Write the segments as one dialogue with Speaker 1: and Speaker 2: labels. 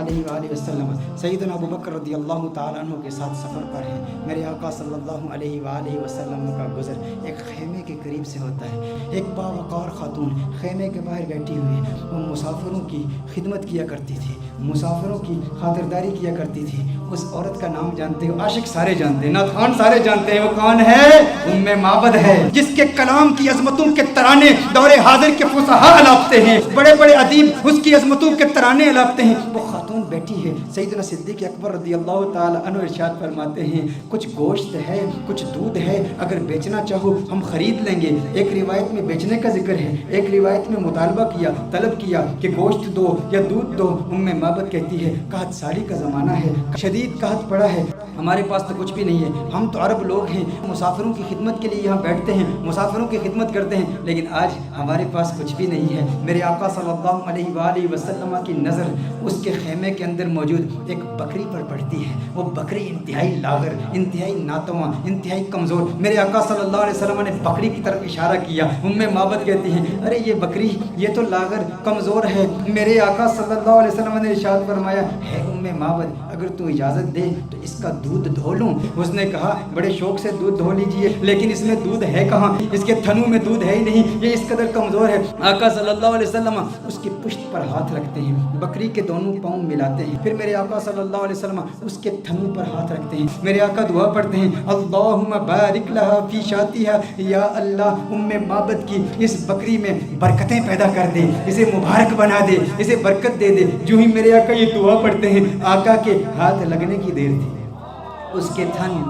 Speaker 1: علیہ وآلہ وسلم سیدنا ابو بکر رضی اللہ تعالیٰ عنہ کے ساتھ سفر پر ہیں. میرے آقا صلی اللہ علیہ وآلہ وسلم کا گزر ایک خیمے کے قریب سے ہوتا ہے. ایک باوقار خاتون خیمے کے باہر بیٹھی ہوئی, وہ مسافروں کی خدمت کیا کرتی تھی, مسافروں کی خاطرداری کیا کرتی تھی. اس عورت کا نام جانتے ہو, عاشق سارے جانتے ہیں, نعت خوان سارے جانتے ہیں. وہ کون ہے؟ ام معبد ہے, جس کے کلام کی عظمتوں کے ترانے دور حاضر کے فصحاء الاپتے ہیں, بڑے بڑے ادیب اس کی عظمتوں کے ترانے الاپتے ہیں. وہ خاتون بیٹھی ہے. سیدنا صدیق اکبر رضی اللہ تعالی عنہ ارشاد فرماتے ہیں, کچھ گوشت ہے, کچھ دودھ ہے, اگر بیچنا چاہو ہم خرید لیں گے. ایک روایت میں بیچنے کا ذکر ہے, ایک روایت میں مطالبہ کیا, طلب کیا کہ گوشت دو یا دودھ دو. ام معبد کہتی ہے قحط سالی کا زمانہ ہے, شدید قحط پڑا ہے, ہمارے پاس تو کچھ بھی نہیں ہے. ہم تو عرب لوگ ہیں, مسافروں کی خدمت کے لیے یہاں بیٹھتے ہیں, مسافروں کی خدمت کرتے ہیں, لیکن آج ہمارے پاس کچھ بھی نہیں ہے. میرے آقا صلی اللہ علیہ وآلہ وسلم کی نظر اس کے خیمے کے اندر موجود ایک بکری پر پڑتی ہے. وہ بکری انتہائی لاغر, انتہائی ناتواں, انتہائی کمزور. میرے آقا صلی اللہ علیہ وسلم نے بکری کی طرف اشارہ کیا. ام معبد کہتی ہیں ارے یہ بکری یہ تو لاغر کمزور ہے. میرے آقا صلی اللہ علیہ وسلم نے ارشاد فرمایا ہے ام معبد اگر تو اجازت دے تو اس کا دودھ دھو لوں. اس نے کہا بڑے شوق سے دودھ دھو لیجئے, لیکن اس میں دودھ ہے کہاں, اس کے تھنوں میں دودھ ہے ہی نہیں, یہ اس قدر کمزور ہے. آقا صلی اللہ علیہ وسلم اس کی پشت پر ہاتھ رکھتے ہیں, بکری کے دونوں پاؤں ملاتے ہیں, پھر میرے آقا صلی اللہ علیہ وسلم اس کے تھنوں پر ہاتھ رکھتے ہیں. میرے آقا دعا پڑھتے ہیں اللہم بارک لہا فی شاتہا, یا اللہ ام معبد کی اس بکری میں برکتیں پیدا کر دے, اسے مبارک بنا دے, اسے برکت دے دے. جو ہی میرے آقا یہ دعا پڑھتے ہیں, آقا کے ہاتھ لگنے کی دیر تھی, اس کے تھن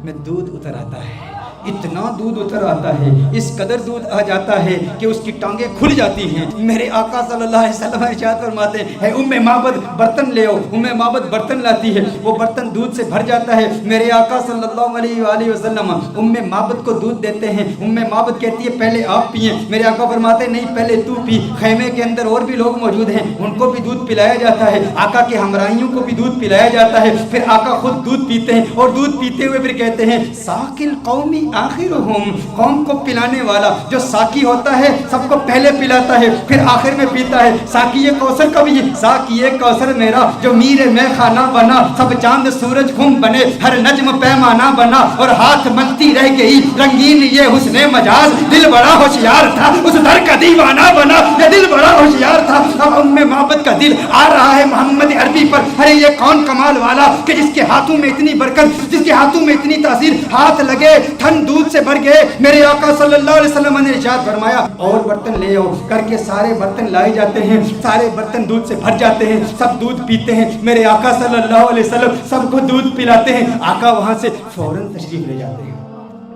Speaker 1: میں دودھ اتر آتا ہے. اتنا دودھ اتر آتا ہے, اس قدر دودھ آ جاتا ہے کہ اس کی ٹانگیں کھل جاتی ہیں. میرے آقا صلی اللہ علیہ وسلم ارشاد فرماتے ہیں ام معبد برتن لے آؤ. ام معبد برتن لاتی ہے, وہ برتن دودھ سے بھر جاتا ہے. میرے آقا صلی اللہ علیہ وآلہ وسلم ام معبد کو دودھ دیتے ہیں. ام معبد کہتی ہے پہلے آپ پئیں. میرے آقا فرماتے ہیں نہیں پہلے تو پی. خیمے کے اندر اور بھی لوگ موجود ہیں, ان کو بھی دودھ پلایا جاتا ہے, آقا کے ہمراہیوں کو بھی دودھ پلایا جاتا ہے. پھر آقا خود دودھ پیتے ہیں, اور دودھ پیتے ہوئے پھر کہتے ہیں ساقی القومی آخرہم, قوم کو پلانے والا جو ساقی ہوتا ہے سب کو پہلے پلاتا ہے پھر آخر میں پیتا ہے. ساقی کوثر کا بھی ساقی کوثر میرا جو میر میں خانہ بنا, سب چاند سورج خم بنے, ہر نجم پیمانہ بنا, اور ہاتھ ملتی رہ گئی رنگین یہ حسن مجاز. دل بڑا ہوشیار تھا اس در کا دیوانہ بنا, یہ دل بڑا ہوشیار تھا. اب ام معبد کا دل آ رہا ہے محمد عربی پر. ارے یہ کون کمال والا کہ جس کے ہاتھوں میں اتنی برکت, جس کے ہاتھوں میں اتنی تاثیر, ہاتھ لگے تھن دودھ سے بھر گئے. میرے آقا صلی اللہ علیہ وسلم نے ارشاد فرمایا اور برتن لے آؤ. کر کے سارے برتن لائے جاتے ہیں, سارے برتن دودھ سے بھر جاتے ہیں, سب دودھ پیتے ہیں. میرے آقا صلی اللہ علیہ وسلم سب کو دودھ پلاتے ہیں. آقا وہاں سے فوراً تشریف لے جاتے ہیں.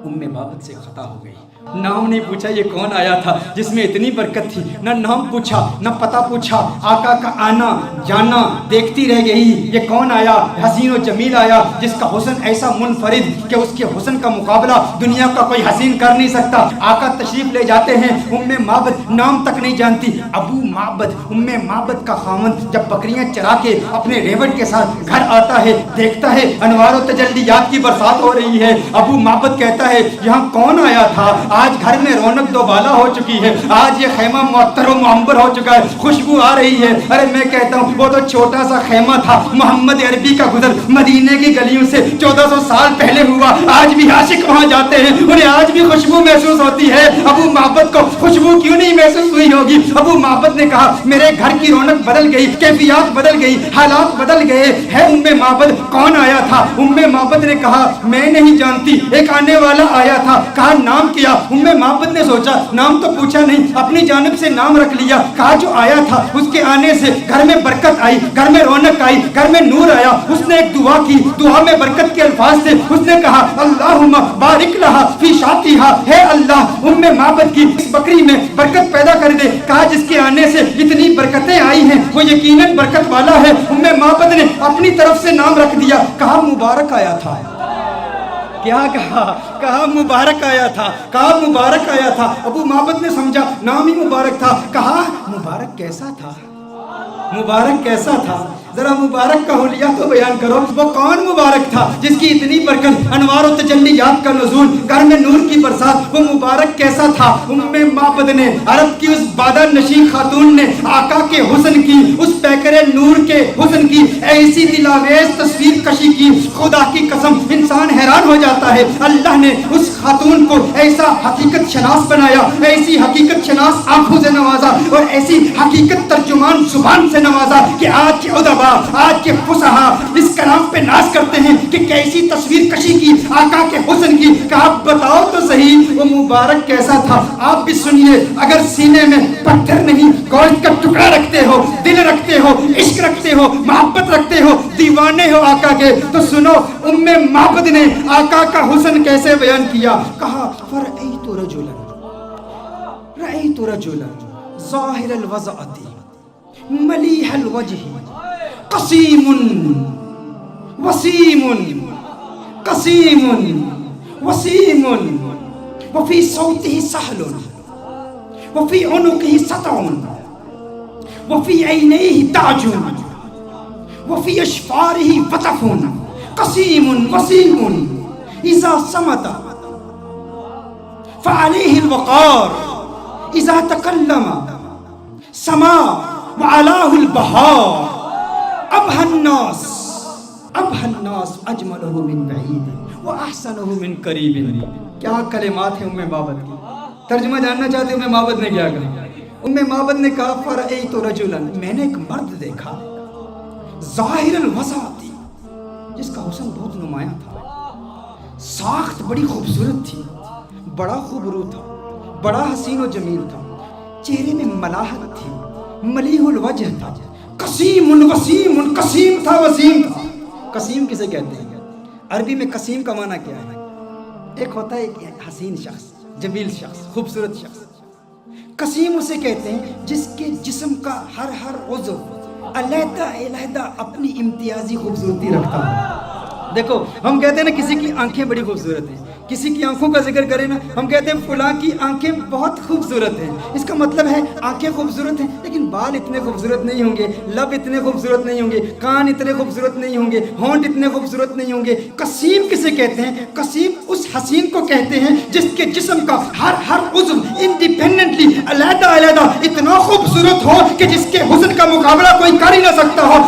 Speaker 1: ام معبد سے خطا ہو گئی, نام نہیں پوچھا یہ کون آیا تھا جس میں اتنی برکت تھی, نہ نام پوچھا نہ پتہ پوچھا. آقا کا آنا جانا دیکھتی رہ گئی, یہ کون آیا, حسین و جمیل آیا جس کا حسن ایسا منفرد کہ اس کے حسن کا مقابلہ دنیا کا کوئی حسین کر نہیں سکتا. آقا تشریف لے جاتے ہیں. ام معبد نام تک نہیں جانتی. ابو معبد ام معبد کا خاوند جب بکریاں چرا کے اپنے ریوڑ کے ساتھ گھر آتا ہے, دیکھتا ہے انوار و تجلیات کی برسات ہو رہی ہے. ابو معبد کہتا ہے یہاں کون آیا تھا, آج گھر میں رونق دوبالا ہو چکی ہے, آج یہ خیمہ معطر و معمبر ہو چکا ہے, خوشبو آ رہی ہے. ارے میں کہتا ہوں وہ تو چھوٹا سا خیمہ تھا, محمد عربی کا گزر مدینے کی گلیوں سے 1400 سال پہلے ہوا. آج بھی عاشق وہاں جاتے ہیں, انہیں آج بھی خوشبو محسوس ہوتی ہے. ابو معبد کو خوشبو کیوں نہیں محسوس ہوئی ہوگی. ابو معبد نے کہا میرے گھر کی رونق بدل گئی, کیفیات بدل گئی, حالات بدل گئے. ہے ام معبد کون آیا تھا. ام معبد نے کہا میں نہیں جانتی, ایک آنے والا آیا تھا. کہا نام کیا. ام معبد نے سوچا نام تو پوچھا نہیں, اپنی جانب سے نام رکھ لیا. کہا جو آیا تھا اس کے آنے سے گھر میں برکت آئی, گھر میں رونق آئی, گھر میں نور آیا. اس نے ایک دعا کی, دعا میں برکت کے الفاظ تھے. اس نے کہا اللہم بارک لہا فی شاتہا, ہے اللہ ام معبد کی اس بکری میں برکت پیدا کر دے. کہا جس کے آنے سے اتنی برکتیں آئی ہیں وہ یقیناً برکت والا ہے. ام معبد نے اپنی طرف سے نام رکھ دیا. کہا مبارک آیا تھا. کیا کہا, کہا مبارک آیا تھا, کہا مبارک آیا تھا. ابو معبد نے سمجھا نام ہی مبارک تھا. کہا مبارک کیسا تھا, مبارک کیسا تھا. ذرا مبارک کا حلیہ تو بیان کرو، وہ کون مبارک تھا جس کی اتنی برکت، انوار و تجلیات کا نزول، گھر میں نور کی برسات، وہ مبارک کیسا تھا؟ معبد نے، عرب کی اس بادہ نشین خاتون نے آقا کے حسن کی، اس پیکر نور کے حسن کی ایسی دلاویز تصویر کشی کی، خدا کی قسم انسان حیران ہو جاتا ہے۔ اللہ نے اس خاتون کو ایسا حقیقت شناس بنایا، ایسی حقیقت شناس آنکھوں سے نوازا اور ایسی حقیقت ترجمان زبان سے نوازا کہ آج کے ادبا، آج کے فصحا اس کلام پہ ناز کرتے ہیں کہ کیسی تصویر کشی کی آقا کے حسن کی، کہ آپ بتاؤ تو صحیح وہ مبارک کیسا تھا۔ آپ بھی سنیے، اگر سینے میں پتھر نہیں گوشت کا ٹکڑا رکھتے ہو، دل رکھتے ہو، عشق رکھتے ہو، محبت رکھتے ہو، دیوانے ہو آقا کے، تو سنو معبد نے آقا کا حسن کیسے بیان کیا۔ کہا فرأیت رجلا ظاہر الوضعۃ ملیح الوجہ قسیم وسیم قسیم وسیم وفی صوتہ سہل وفی عنقہ سطع وفی عینیہ تاج وفی اشفارہ وطف قسیم وسیم اذا صمت فعلیہ الوقار اذا تکلم سما وعلاه البہار ابہى الناس اجملہ من بعید واحسنہ من قریب۔ کیا کلمات ہیں معبد کی، ترجمہ جاننا چاہتے ہیں معبد نے کیا کہا؟ معبد نے کہا فرأیت رجلا، میں نے ایک مرد دیکھا، ظاہر الوضعۃ، جس کا حسن بہت نمایاں تھا، ساخت بڑی خوبصورت تھی، بڑا خوبرو تھا، بڑا حسین و جمیل تھا، چہرے میں ملاحت تھی، ملیح الوجہ تھا، قسیم وسیم، قسیم تھا وسیم تھا۔ قسیم کسے کہتے ہیں؟ عربی میں قسیم کا معنی کیا ہے؟ ایک ہوتا ہے ایک حسین شخص، جمیل شخص، خوبصورت شخص۔ قسیم اسے کہتے ہیں جس کے جسم کا ہر عضو علیحدہ علیحدہ اپنی امتیازی خوبصورتی رکھتا ہے۔ دیکھو ہم کہتے ہیں نا کسی کی آنکھیں بڑی خوبصورت ہیں، کسی کی آنکھوں کا ذکر کریں نا ہم کہتے ہیں فلاں کی آنکھیں بہت خوبصورت ہیں، اس کا مطلب ہے آنکھیں خوبصورت ہیں لیکن بال اتنے خوبصورت نہیں ہوں گے، لب اتنے خوبصورت نہیں ہوں گے، کان اتنے خوبصورت نہیں ہوں گے، ہونٹ اتنے خوبصورت نہیں ہوں گے۔ قسیم کسے کہتے ہیں؟ قسیم اس حسین کو کہتے ہیں جس کے جسم کا ہر عضو انڈیپینڈنٹلی علیحدہ علیحدہ اتنا خوبصورت ہو کہ جس کے حسن کا مقابلہ کوئی کر ہی نہ سکتا ہو۔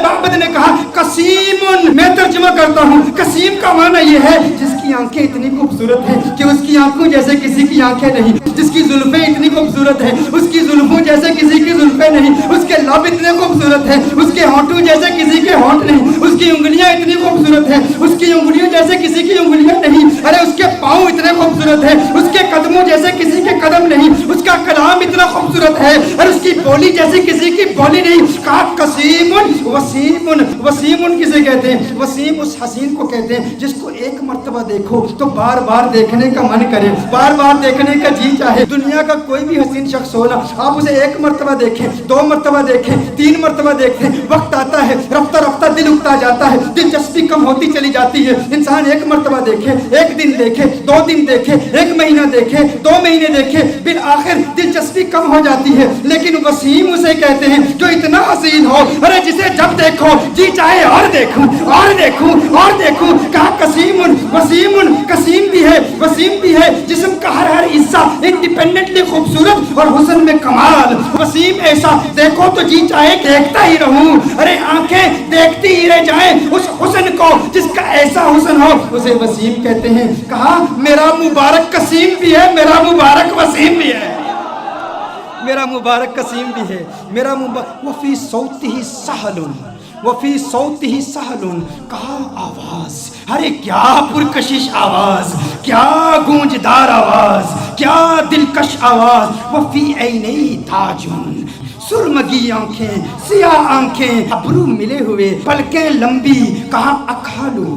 Speaker 1: معبد نے کہا قسیم، میں ترجمہ کرتا ہوں، قسیم کا معنی یہ ہے جس کی آنکھیں اتنی خوبصورت ہیں کہ اس کی آنکھوں جیسے کسی کی آنکھیں نہیں، جس کی زلفیں اتنی خوبصورت ہیں اس کی زلفوں جیسے کسی کی زلفیں نہیں، اس کے لب اتنے خوبصورت ہیں اس کے ہونٹوں جیسے کسی کے ہونٹ نہیں، اس کی انگلیاں اتنی خوبصورت ہیں اس کی انگلیوں جیسے کسی کی انگلیاں نہیں، ارے اس کے پاؤں اتنے خوبصورت ہیں اس کے قدموں جیسے کسی کے قدم نہیں، اس کا کلام اتنا خوبصورت ہے اور اس کی بولی جیسے کسی کی بولی نہیں۔ کہا قسیم وسیم، وسیم کسے کہتے ہیں؟ وسیم اس حسین کو کہتے ہیں جس کو ایک مرتبہ دیکھو تو بار بار دیکھنے کا من کرے، بار بار دیکھنے کا جی چاہے۔ دنیا کا کوئی بھی حسین شخص ہو نا، آپ اسے ایک مرتبہ دیکھیں، دو مرتبہ دیکھیں، تین مرتبہ دیکھیں، وقت آتا ہے رفتہ رفتہ دل اکتا جاتا ہے، دلچسپی کم ہوتی چلی جاتی ہے۔ انسان ایک مرتبہ دیکھے، ایک دن دیکھے، دو دن دیکھے، ایک مہینہ دیکھے، دو مہینے دیکھے، بالآخر دلچسپی کم ہو جاتی ہے۔ لیکن وسیم اسے کہتے ہیں جو اتنا حسین ہو، ارے جسے جب دیکھو جی چاہے اور دیکھوں اور دیکھوں اور دیکھوں۔ کہا قسیم وسیم، قسیم بھی ہے وسیم بھی ہے، جسم کا ہر حصہ انڈیپینڈنٹلی خوبصورت اور حسن میں کمال۔ وسیم ایسا دیکھو تو جی چاہے دیکھتا ہی رہوں، ارے آنکھیں دیکھتی ہی رہ جائیں اس حسن کو جس کا ایسا حسن ہو، اسے وسیم کہتے ہیں۔ کہا میرا مبارک قسیم بھی ہے، میرا مبارک وسیم بھی ہے، میرا مبارک قسیم بھی ہے، میرا مبارک وفی صوتہ سہل وفی صوتہ سہل۔ کہا آواز، ارے کیا پرکشش آواز، کیا گونجدار آواز، کیا دلکش آواز۔ وفی عینیہ تاج، سرمگی آنکھیں، سیاہ آنکھیں، ابرو ملے ہوئے، پلکیں لمبی۔ کہا اکھالو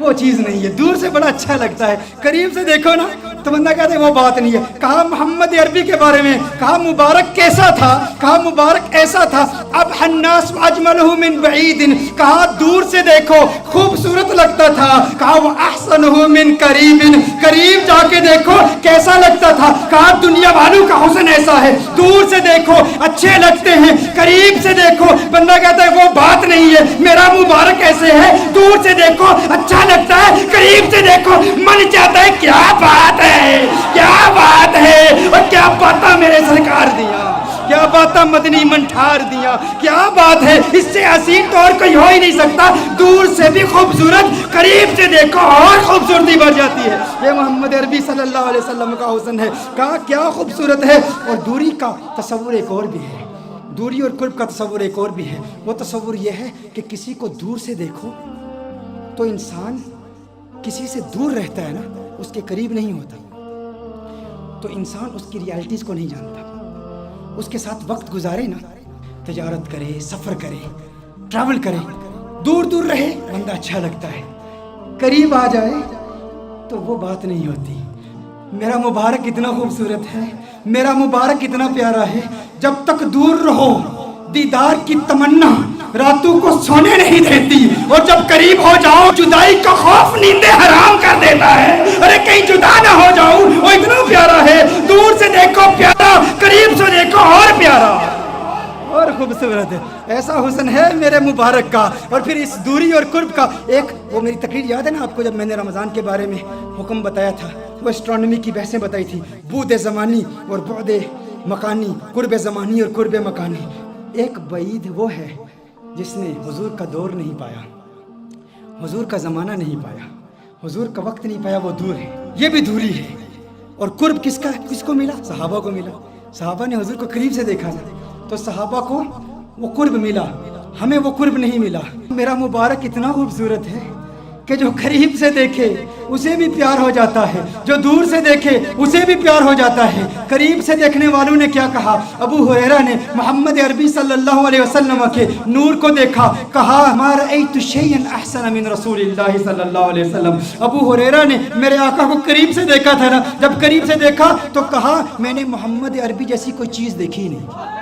Speaker 1: وہ چیز نہیں ہے. دور سے بڑا اچھا لگتا ہے, قریب سے دیکھو نا تو بندہ کہتے ہیں وہ بات نہیں ہے. کہا محمد عربی کے بارے میں, کہا مبارک کیسا تھا, کہا مبارک ایسا تھا اب الناس اجملہ من بعید, کہا دور سے دیکھو خوبصورت لگتا تھا, کہا وہ احسنہ من قریب, قریب جا کے دیکھو کیسا لگتا تھا, کہا دنیا والوں کا حسن ایسا ہے, دور سے دیکھو اچھے لگتے ہیں, قریب سے دیکھو بندہ کہتا ہے وہ بات نہیں ہے. میرا مبارک ایسے ہے, دور سے دیکھو اچھا لگتا ہے, قریب سے دیکھو من چاہتا ہے کیا بات ہے, کیا بات ہے, اور کیا باتاں میرے سرکار دیا, کیا باتاں مدنی منٹھار دیا, کیا بات ہے. اس سے حسین تو اور کوئی ہو ہی نہیں سکتا. دور سے بھی خوبصورت, قریب سے دیکھو اور خوبصورتی بڑھ جاتی ہے. یہ محمد عربی صلی اللہ علیہ وسلم کا حسن ہے. کہا کیا خوبصورت ہے. اور دوری کا تصور ایک اور بھی ہے, دوری اور قرب کا تصور ایک اور بھی ہے. وہ تصور یہ ہے کہ کسی کو دور سے دیکھو تو انسان کسی سے دور رہتا ہے نا, اس کے قریب نہیں ہوتا, تو انسان اس کی ریالٹیز کو نہیں جانتا. اس کے ساتھ وقت گزارے نا, تجارت کرے, سفر کرے, ٹریول کرے, دور دور رہے بندہ اچھا لگتا ہے, قریب آ جائے تو وہ بات نہیں ہوتی. میرا مبارک اتنا خوبصورت ہے, میرا مبارک اتنا پیارا ہے, جب تک دور رہو دیدار کی تمنا راتوں کو سونے نہیں دیتی, اور جب قریب ہو جاؤ جدائی کا خوف نیندیں حرام کر دیتا ہے. ارے کہیں جدا نہ ہو جاؤں, وہ اتنا پیارا ہے. دور سے دیکھو پیارا, قریب سے دیکھو اور پیارا اور خوبصورت ہے. ایسا حسن ہے میرے مبارک کا. اور پھر اس دوری اور قرب کا ایک, وہ میری تقریر یاد ہے نا آپ کو, جب میں نے رمضان کے بارے میں حکم بتایا تھا, وہ اسٹرانومی کی بحثیں بتائی تھی, بعد زمانی اور بعد مکانی, قرب زمانی اور قرب مکانی. ایک بعید وہ ہے جس نے حضور کا دور نہیں پایا, حضور کا زمانہ نہیں پایا, حضور کا وقت نہیں پایا, وہ دور ہے, یہ بھی دوری ہے. اور قرب کس کا, کس کو ملا؟ صحابہ کو ملا. صحابہ نے حضور کو قریب سے دیکھا نا, تو صحابہ کو وہ قرب ملا, ہمیں وہ قرب نہیں ملا. میرا مبارک اتنا خوبصورت ہے کہ جو قریب سے دیکھے اسے بھی پیار ہو جاتا ہے, جو دور سے دیکھے اسے بھی پیار ہو جاتا ہے. قریب سے دیکھنے والوں نے کیا کہا, ابو ہریرہ نے محمد عربی صلی اللہ علیہ وسلم کے نور کو دیکھا, کہا ما رأیت شیئا احسن من رسول اللہ صلی اللہ علیہ وسلم. ابو ہریرہ نے میرے آقا کو قریب سے دیکھا تھا نا, جب قریب سے دیکھا تو کہا میں نے محمد عربی جیسی کوئی چیز دیکھی نہیں.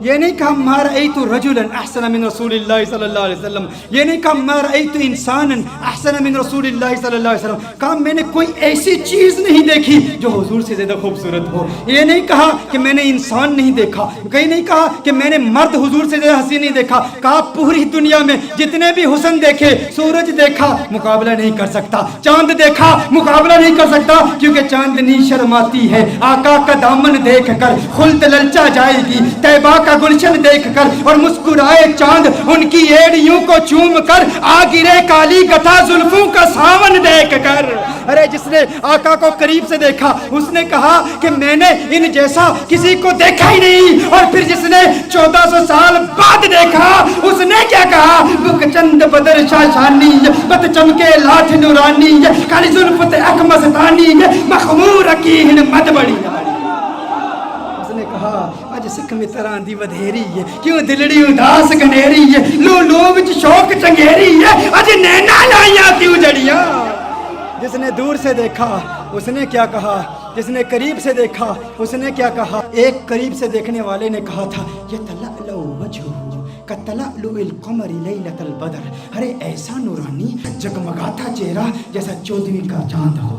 Speaker 1: یہ نہیں کہا ما رأیت رجلا احسن من رسول اللہ صلی اللہ علیہ وسلم, یہ نہیں کہا ما رأیت انسانا احسن من رسول اللہ صلی اللہ علیہ وسلم, کہا میں نے کوئی ایسی چیز نہیں دیکھی جو حضور سے زیادہ خوبصورت ہو. یہ نہیں کہا کہ میں نے انسان نہیں دیکھا, کہیں نہیں کہا کہ میں نے مرد حضور سے زیادہ حسین نہیں دیکھا, کہا پوری دنیا میں جتنے بھی حسن دیکھے, سورج دیکھا مقابلہ نہیں کر سکتا, چاند دیکھا مقابلہ نہیں کر سکتا, کیونکہ چاندنی شرماتی ہے آقا کا دامن دیکھ کر, خلد للچا جائے گی طیبہ کا گلشن دیکھ کر, اور مسکرائے چاند ان کی ایڑیوں کو چوم کر, آ گرے کالی گتھا زلفوں کا ساون دیکھ کر. ارے جس نے آقا کو قریب سے دیکھا اس نے کہا کہ میں نے ان جیسا کسی کو دیکھا ہی نہیں. اور پھر جس نے 1400 سال بعد دیکھا اس نے کیا کہا, بک چند بدر شاشانی بت چمکے لاٹھ نورانی, کالی زلفت اک مستانی, مخمور کی مد بڑی. اس نے کہا اج سکھ میں طرح دی ودھیری ہے, کیوں دلڑی اداس گنیری ہے, لو لو وچ شوق چنگیری ہے, اج نینا لائیاں کیوں جڑیاں. جس نے دور سے دیکھا اس نے کیا کہا, جس نے قریب سے دیکھا اس نے کیا کہا. ایک قریب سے دیکھنے والے نے کہا تھا یتلألؤ وجہہ کتلألؤ القمر لیلۃ البدر, ارے ایسا نورانی جگمگاتا چہرہ جیسا 14ویں کا چاند ہو.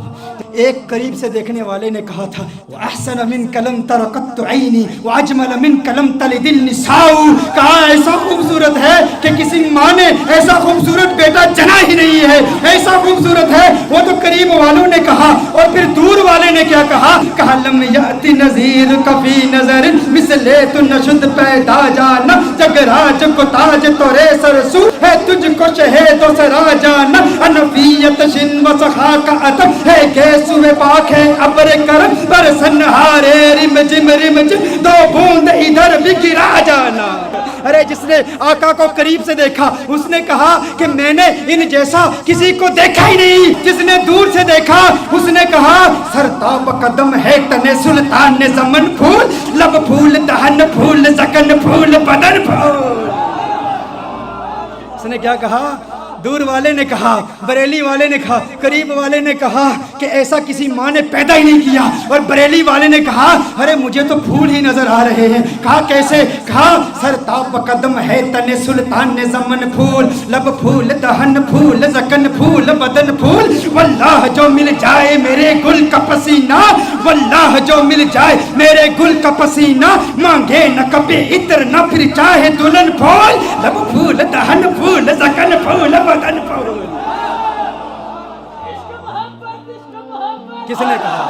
Speaker 1: ایک قریب سے دیکھنے والے نے کہا تھا وَأَحْسَنَ مِنْكَ لَمْ تَرَ قَطُّ عَيْنِي وَأَجْمَلَ مِنْكَ لَمْ تَلِدِ النِّسَاءُ, کہا ایسا خوبصورت ہے کہ کسی ماں نے ایسا خوبصورت بیٹا جنا ہی نہیں ہے, ایسا خوبصورت ہے. وہ تو قریب والوں نے کہا, اور پھر دور والے نے کیا کہا, کہا لم یأت نظیر کفی نظر مثل تو نشد پیدا جانا, جگ راج کو تاج تورے سرسو ہے تجھ کو شہید و سرا جانا, انفیت شن و سخا کا ادب ہے گیسوے پاک ہے ابر کرم پر سنہارے رم جم دو بوند ادھر بھی گرا جانا. ارے جس نے آقا کو قریب سے دیکھا اس نے کہا کہ میں نے ان جیسا کسی کو دیکھا ہی نہیں. جس نے دور سے دیکھا اس نے کہا سرتاب قدم ہے تنے سلطان نے زمن پھول, لب پھول دہن پھول زکن پھول بدن پھول. اس نے کیا کہا, دور والے نے کہا، بریلی والے نے کہا، قریب والے نے کہا کہ ایسا کسی ماں نے پیدا ہی نہیں کیا، اور بریلی والے نے کہا ارے مجھے تو پھول ہی نظر آ رہے ہیں۔ کہا کیسے؟ کہا سر تاب قدم ہے تن سلطان زمن پھول، لب پھول دہن پھول زکن پھول بدن پھول، واللہ جو مل جائے میرے گل کا پسینہ، واللہ جو مل جائے میرے گل کا پسینہ، مانگے نہ کبھی عطر نہ پھر چاہے دلہن پھول، لب پھول دہن پھول زکن پھول بدن پھول۔ کس نے کہا؟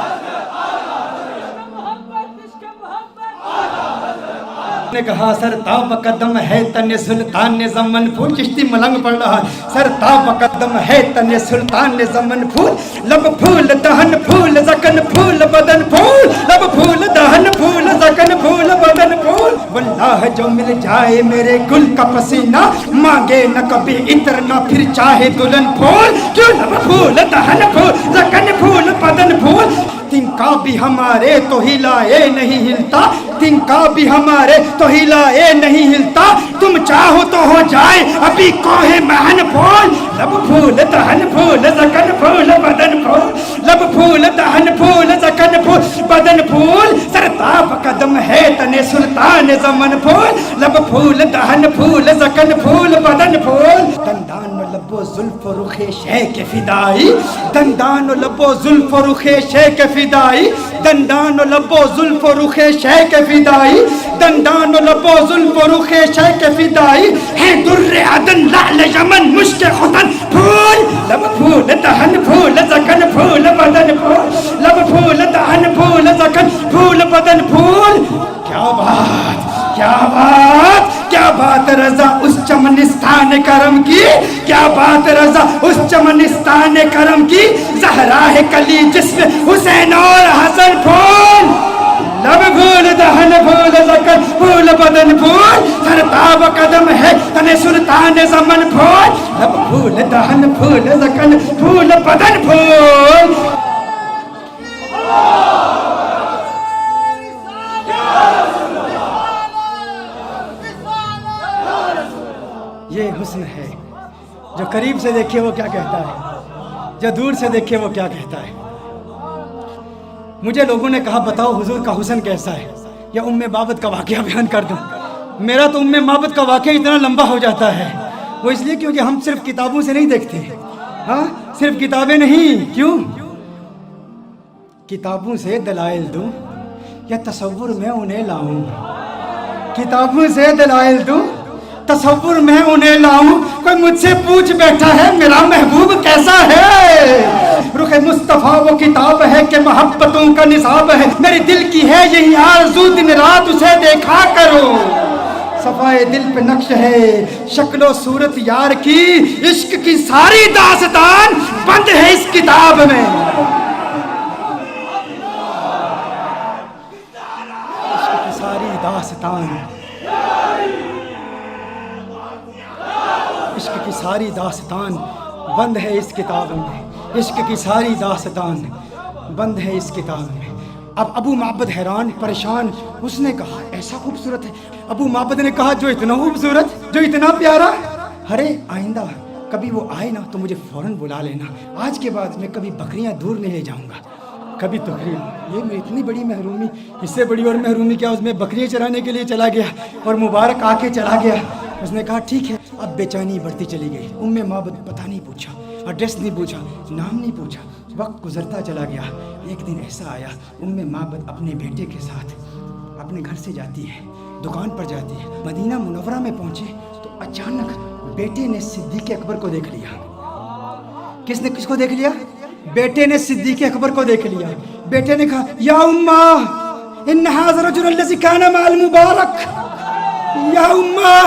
Speaker 1: نے کہا سر تاب قدم ہے تن سلطان زمن پھول، چشتی ملنگ پڑھ رہا، سر تاب قدم ہے تن سلطان زمن پھول، لب پھول دہن پھول زکن پھول بدن پھول، لب پھول دہن پھول زکن پھول بدن پھول، واللہ جو مل جائے میرے گل کا پسینہ، مانگے نہ کبھی عطر نہ پھر چاہے دلہن پھول، کیوں لب پھول دہن پھول زکن پھول بدن پھول، تنکا بھی ہمارے تو ہلائے نہیں ہلتا، تنکا بھی ہمارے تو ہلائے نہیں ہلتا، تم چاہو تو ہو جائے ابھی کوہ مہن پھول، لب پھول دہن پھول زکن پھول بدن پھول، لب پھول دہن پھول زکن پھول بدن پھول، سر تاب قدم ہے تن سلطان زمن پھول، لب پھول دہن پھول زکن پھول بدن پھول، دندان و لب و زلف و رخ شیخ فدائی، دندان و لب و زلف و رخ شیخ فدائی، دندان و لب و زلف و رخ شیخ فدائی، دندان و لب و زلف و رخ شیخ فدائی، ہے در عدن لعل یمن مشک ختن پھول، لب پھول دہن پھول زکن پھول بدن پھول، لب پھول دہن پھول زکن پھول بدن پھول۔ کیا بات، کیا بات، کیا بات رضا اس چمنستان کرم کی، کیا بات رضا اس چمنستان کرم کی، زہرا ہے کلی جسم حسین اور حسن پھول، لب پھول دہن پھول زکن پھول بدن پھول، سر تاب قدم ہے تن سلطان زمن پھول، لب پھول دہن پھول زکن پھول بدن پھول۔ یہ حسن ہے، جو قریب سے دیکھے وہ کیا کہتا ہے، جو دور سے دیکھے وہ کیا کہتا ہے۔ مجھے لوگوں نے کہا بتاؤ حضور کا حسن کیسا ہے، یا ام بابت کا واقعہ بیان کر دوں۔ میرا تو ام بابت کا واقعہ اتنا لمبا ہو جاتا ہے، وہ اس لیے کیونکہ ہم صرف کتابوں سے نہیں دیکھتے، ہاں صرف کتابیں نہیں، کیوں؟ کتابوں سے دلائل دوں یا تصور میں انہیں لاؤں، کتابوں سے دلائل دوں تصور میں انہیں لاؤں، کوئی مجھ سے پوچھ بیٹھا ہے میرا محبوب کیسا ہے، رخ مصطفیٰ وہ کتاب ہے کہ محبتوں کا نصاب ہے، میرے دل کی ہے یہی آرزو دن رات اسے دیکھا کرو، صفائے دل پہ نقش ہے شکل و صورت یار کی، عشق کی ساری داستان بند ہے اس کتاب میں، عشق کی ساری داستان، عشق کی ساری داستان بند ہے اس کتاب میں، عشق کی ساری داستان بند ہے اس کتاب میں۔ اب ابو معبد حیران پریشان، اس نے کہا ایسا خوبصورت ہے، ابو معبد نے کہا جو اتنا خوبصورت، جو اتنا پیارا، ارے آئندہ کبھی وہ آئے نا تو مجھے فوراً بلا لینا، آج کے بعد میں کبھی بکریاں دور نہیں لے جاؤں گا، کبھی تقریر، یہ اتنی بڑی محرومی، اس سے بڑی اور محرومی کیا، اس میں بکریاں چرانے کے لیے چلا گیا اور مبارک آ کے چلا گیا۔ اس نے کہا ٹھیک ہے، اب بے چینی بڑھتی چلی گئی، ام معبد پتہ نہیں پوچھا، ایڈریس نہیں پوچھا، نام نہیں پوچھا، وقت گزرتا چلا گیا۔ ایک دن ایسا آیا، ام معبد اپنے بیٹے کے ساتھ اپنے گھر سے جاتی ہے، دکان پر جاتی ہے، مدینہ منورہ میں پہنچے تو اچانک بیٹے نے صدیق اکبر کو دیکھ لیا۔ کس نے کس کو دیکھ لیا؟ بیٹے نے صدیق اکبر کو دیکھ لیا۔ بیٹے نے کہا یا امّا ان ھذا الرجل الذی کان مع المبارک، یا امّا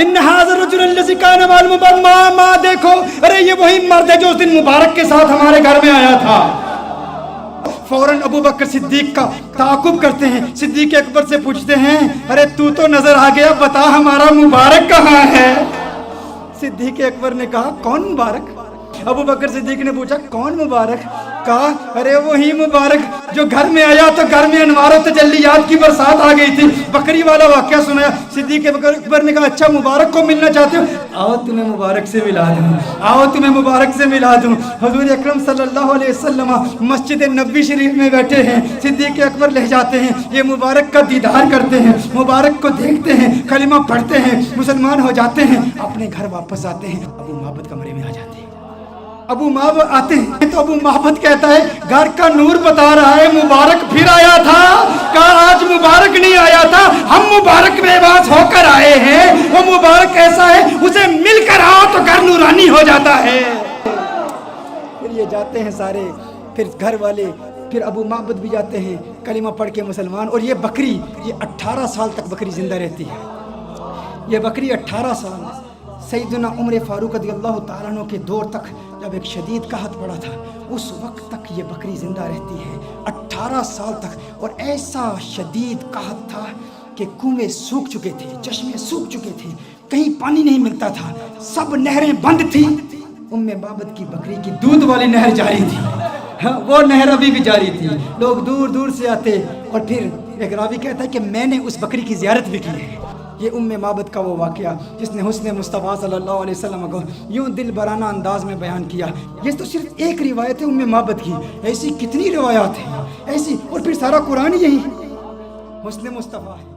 Speaker 1: ان ھذا الرجل الذی کان مع المبارک، ماں دیکھو، ارے یہ وہی مرد ہے جو اس دن مبارک کے ساتھ ہمارے گھر میں آیا تھا۔ فوراً ابو بکر صدیق کا تعاقب کرتے ہیں، صدیق اکبر سے پوچھتے ہیں ارے تو نظر آ گیا، بتا ہمارا مبارک کہاں ہے؟ صدیق اکبر نے کہا کون مبارک؟ ابو بکر صدیق نے پوچھا کون مبارک؟ کہا ارے وہی مبارک جو گھر میں آیا تو گھر میں انوار و تجلیات کی برسات آ گئی تھی۔ بکری والا واقعہ سنایا۔ صدیق اکبر نے کہا اچھا مبارک کو ملنا چاہتے ہو؟ آؤ تمہیں مبارک سے ملا دوں، آؤ تمہیں مبارک سے ملا دوں۔ حضور اکرم صلی اللہ علیہ وسلم مسجد نبوی شریف میں بیٹھے ہیں، صدیق اکبر لے جاتے ہیں، یہ مبارک کا دیدار کرتے ہیں، مبارک کو دیکھتے ہیں، کلمہ پڑھتے ہیں، مسلمان ہو جاتے ہیں، اپنے گھر واپس آتے ہیں، ابو معبد کمرے میں آ جاتے ہیں۔ ابو معبد آتے ہیں تو ابو معبد کہتا ہے گھر کا نور بتا رہا ہے مبارک پھر آیا تھا۔ کہا آج مبارک نہیں آیا تھا، ہم مبارک بے باس ہو کر آئے ہیں۔ وہ مبارک ایسا ہے اسے مل کر آؤ تو گھر نورانی ہو جاتا ہے۔ پھر یہ جاتے ہیں سارے، پھر گھر والے، پھر ابو معبد بھی جاتے ہیں، کلمہ پڑھ کے مسلمان۔ اور یہ بکری، یہ 18 سال تک بکری زندہ رہتی ہے۔ یہ بکری 18 سال سیدنا عمر فاروق رضی اللہ تعالیٰ عنہ کے دور تک، جب ایک شدید قحط پڑا تھا، اس وقت تک یہ بکری زندہ رہتی ہے 18 سال تک۔ اور ایسا شدید قحط تھا کہ کنویں سوکھ چکے تھے، چشمے سوکھ چکے تھے، کہیں پانی نہیں ملتا تھا، سب نہریں بند تھیں۔ ام معبد کی بکری کی دودھ والی نہر جاری تھی، وہ نہر ابھی بھی جاری تھی۔ لوگ دور دور سے آتے، اور پھر ایک راوی کہتا ہے کہ میں نے اس بکری کی زیارت بھی کی ہے۔ یہ ام معبد کا وہ واقعہ جس نے حسن مصطفیٰ صلی اللہ علیہ وسلم کو یوں دل برانہ انداز میں بیان کیا۔ یہ تو صرف ایک روایت ہے ام معبد کی، ایسی کتنی روایات ہیں ایسی، اور پھر سارا قرآن یہی حسن مصطفیٰ ہے۔